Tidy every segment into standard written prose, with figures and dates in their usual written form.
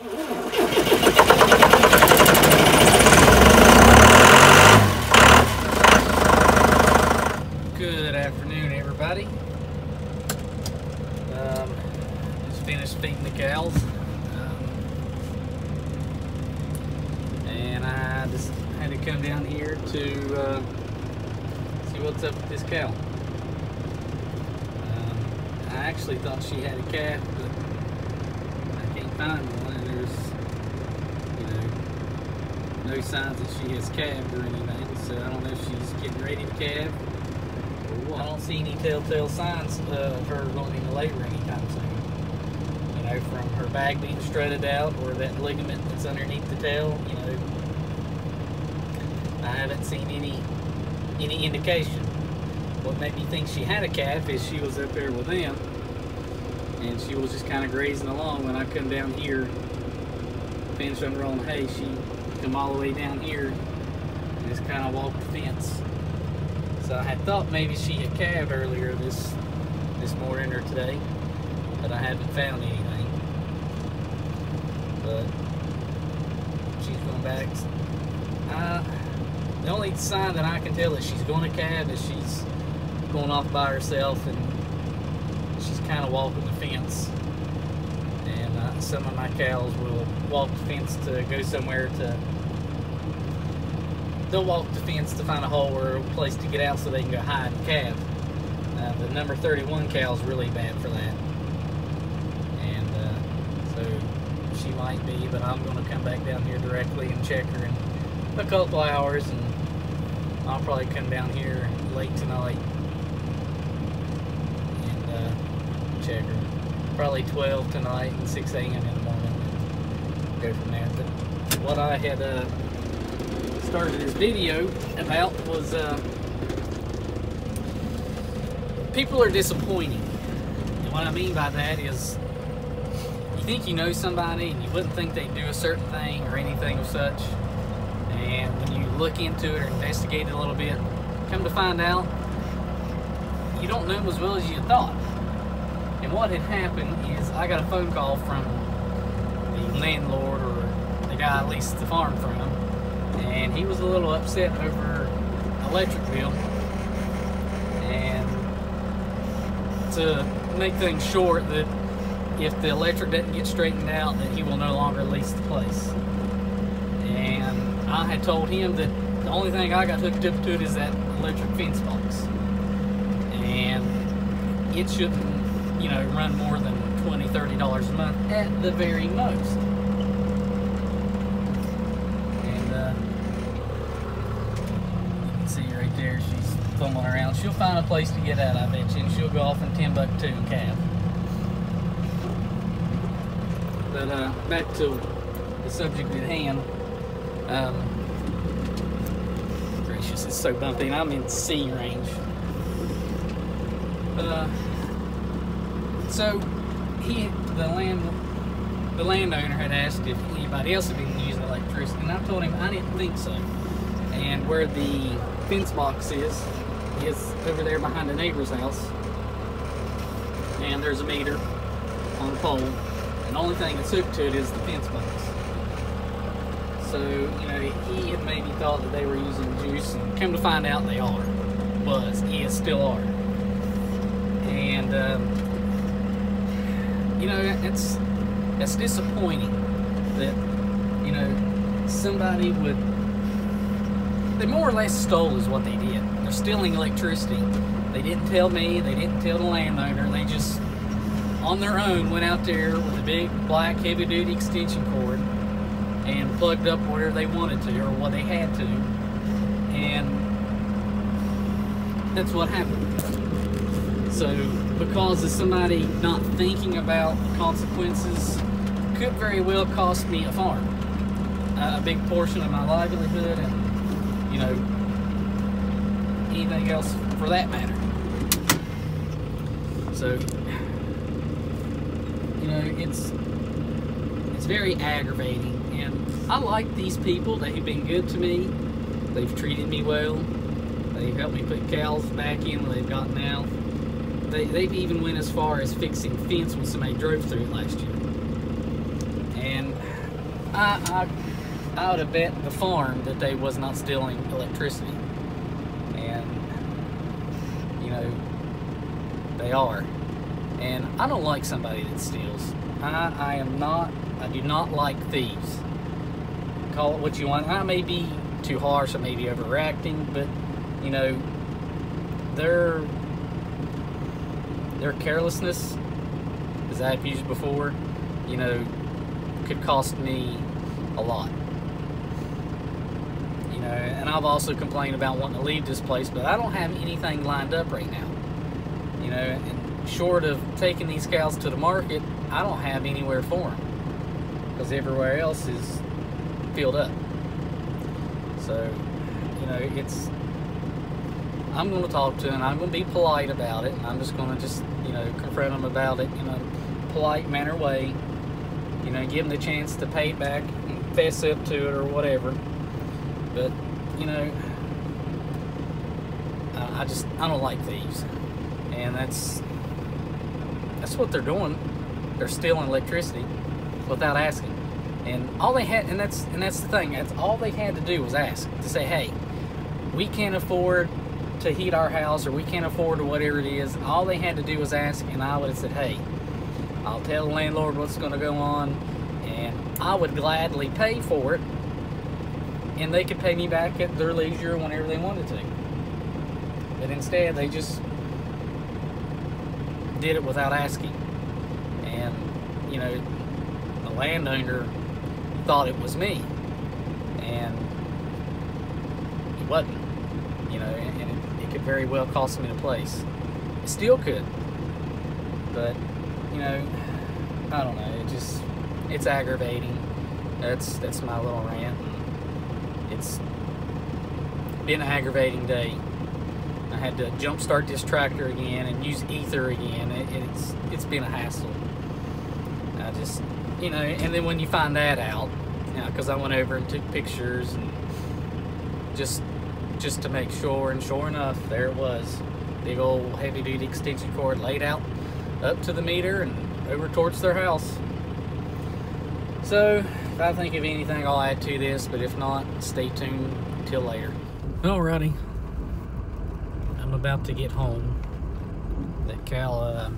Good afternoon, everybody. Just finished feeding the cows, and I just had to come down here to see what's up with this cow. I actually thought she had a calf, but I can't find one, and there's, no signs that she has calved or anything, so I don't know if she's getting ready to calve. I don't see any telltale signs of her going into labor anytime soon. From her back being strutted out, or that ligament that's underneath the tail. I haven't seen any indication. What made me think she had a calf is she was up there with them, and she was just kind of grazing along. When I come down here, finished unrolling hay, she come all the way down here and just kind of walked the fence. So I had thought maybe she had calved earlier this morning or today, but I haven't found anything. But she's going back. The only sign that I can tell that she's going to calve is she's going off by herself, and she's kind of walking the fence. And some of my cows will walk the fence to go somewhere to. They'll walk the fence to find a hole or a place to get out so they can go hide and calve. The number 31 cow is really bad for that. And so she might be, but I'm going to come back down here directly and check her in a couple hours, and I'll probably come down here late tonight and check her. Probably 12 tonight and 6 a.m. in the morning, and go from there. But what I had started this video about was people are disappointing. And what I mean by that is, you think you know somebody and you wouldn't think they'd do a certain thing or anything of such, and when you look into it or investigate it a little bit, come to find out you don't know them as well as you thought. And what had happened is, I got a phone call from the landlord, or the guy I leased the farm from, and he was a little upset over electric bill. And to make things short, that if the electric doesn't get straightened out, that he will no longer lease the place. And I had told him that the only thing I got hooked up to it is that electric fence box, and it shouldn't, run more than $20–30 a month at the very most. There, she's fumbling around. She'll find a place to get out, I bet you, and she'll go off in Timbuktu and calve. But back to the subject at hand. Gracious, it's so bumpy, and I'm in C range. So the landowner had asked if anybody else had been using electricity, and I told him I didn't think so. And where the fence box is over there behind the neighbor's house, and there's a meter on the pole, and the only thing that's hooked to it is the fence box. So he had maybe thought that they were using juice, and come to find out they still are. And it's disappointing that somebody would. They more or less stole is what they did. They're stealing electricity. They didn't tell me, they didn't tell the landowner, they just, on their own, went out there with a big black heavy-duty extension cord and plugged up where they wanted to, or what they had to, and that's what happened. So, because of somebody not thinking about the consequences, could very well cost me a farm, a big portion of my livelihood, and anything else for that matter. So, it's very aggravating, and I like these people. They've been good to me. They've treated me well. They've helped me put cows back in where they've gotten out. They've even went as far as fixing fence when somebody drove through it last year. And I would have bet the farm that they was not stealing electricity. And, you know, they are. And I don't like somebody that steals. I do not like thieves. Call it what you want. I may be too harsh, I may be overreacting, but, you know, their carelessness, as I've used before, you know, could cost me a lot. You know, and I've also complained about wanting to leave this place, but I don't have anything lined up right now. You know, and short of taking these cows to the market, I don't have anywhere for them, because everywhere else is filled up. So, you know, I'm going to talk to them, I'm going to be polite about it, and I'm just going to you know, confront them about it in a polite manner way, you know, give them the chance to pay it back and fess up to it or whatever. But, you know, I don't like thieves, and that's what they're doing. They're stealing electricity without asking. And all they had, and that's the thing, that's all they had to do was ask, to say, hey, we can't afford to heat our house, or we can't afford, or whatever it is. All they had to do was ask, and I would have said, hey, I'll tell the landlord what's going to go on, and I would gladly pay for it, and they could pay me back at their leisure whenever they wanted to. But instead, they just did it without asking. And, you know, the landowner thought it was me, and it wasn't. You know, and it could very well cost me the place. It still could, but, you know, I don't know. It's aggravating. That's my little rant. It's been an aggravating day. I had to jump start this tractor again and use ether again. It's been a hassle. I just, you know, and then when you find that out, you know, because I went over and took pictures and just to make sure, and sure enough, there it was. Big old heavy-duty extension cord laid out up to the meter and over towards their house. So, if I think of anything, I'll add to this, but if not, stay tuned till later. Alrighty. I'm about to get home. That cow,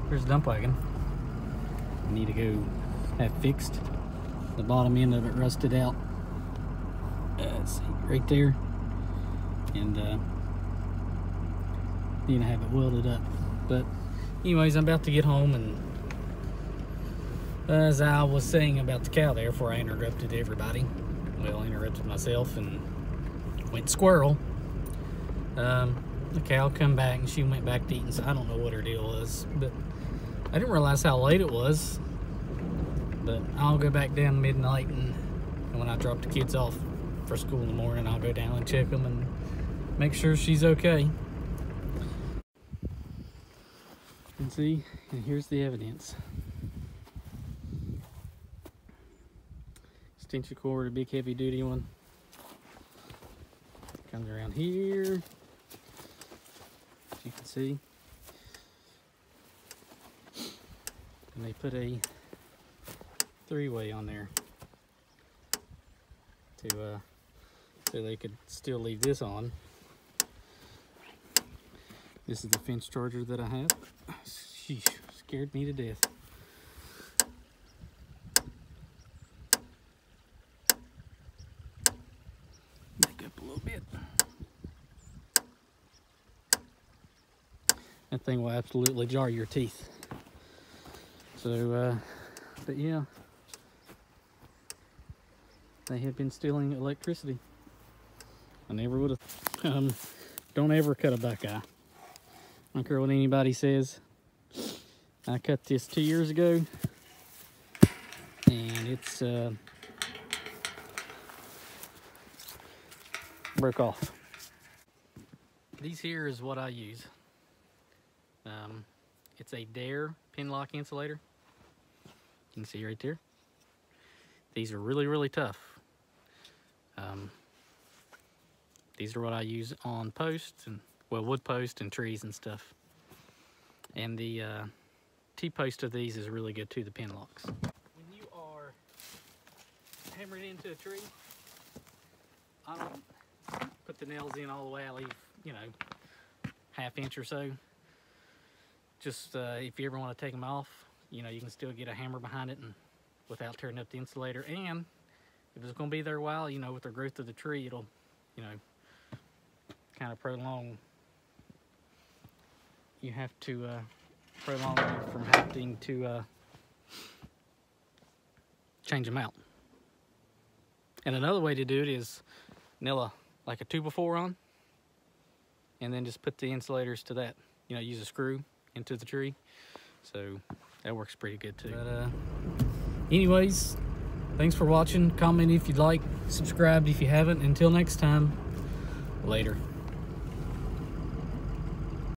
here's the dump wagon. I need to go have fixed. The bottom end of it rusted out. Let's see, right there, and need to have it welded up. But anyways, I'm about to get home, and as I was saying about the cow there before I interrupted everybody, well, interrupted myself and went squirrel. The cow come back and she went back to eating, so I don't know what her deal was, but I didn't realize how late it was. But I'll go back down midnight, and when I drop the kids off for school in the morning, I'll go down and check them and make sure she's okay. And see, and here's the evidence. Extension cord, a big heavy duty one. Comes around here, as you can see. And they put a three-way on there to so they could still leave this on. This is the fence charger that I have. Sheesh, scared me to death. Back up a little bit. That thing will absolutely jar your teeth. So, but yeah, they have been stealing electricity. I never would have. Don't ever cut a buckeye. I don't care what anybody says. I cut this 2 years ago, and it's broke off. These here is what I use. It's a Dare pin lock insulator. You can see right there. These are really, really tough. These are what I use on posts, and well, wood posts and trees and stuff. And the T-post of these is really good too, the pin locks. When you hammer it into a tree, I don't put the nails in all the way. I leave, you know, ½ inch or so. Just if you ever want to take them off, you know, you can still get a hammer behind it and without tearing up the insulator. And if it's going to be there a while, you know, with the growth of the tree, it'll, you know, kind of prolong. You have to prolong it from having to change them out. And another way to do it is nail like a 2x4 on, and then just put the insulators to that. You know, use a screw into the tree. So that works pretty good too. But anyways, thanks for watching. Comment if you'd like, subscribe if you haven't. Until next time, later.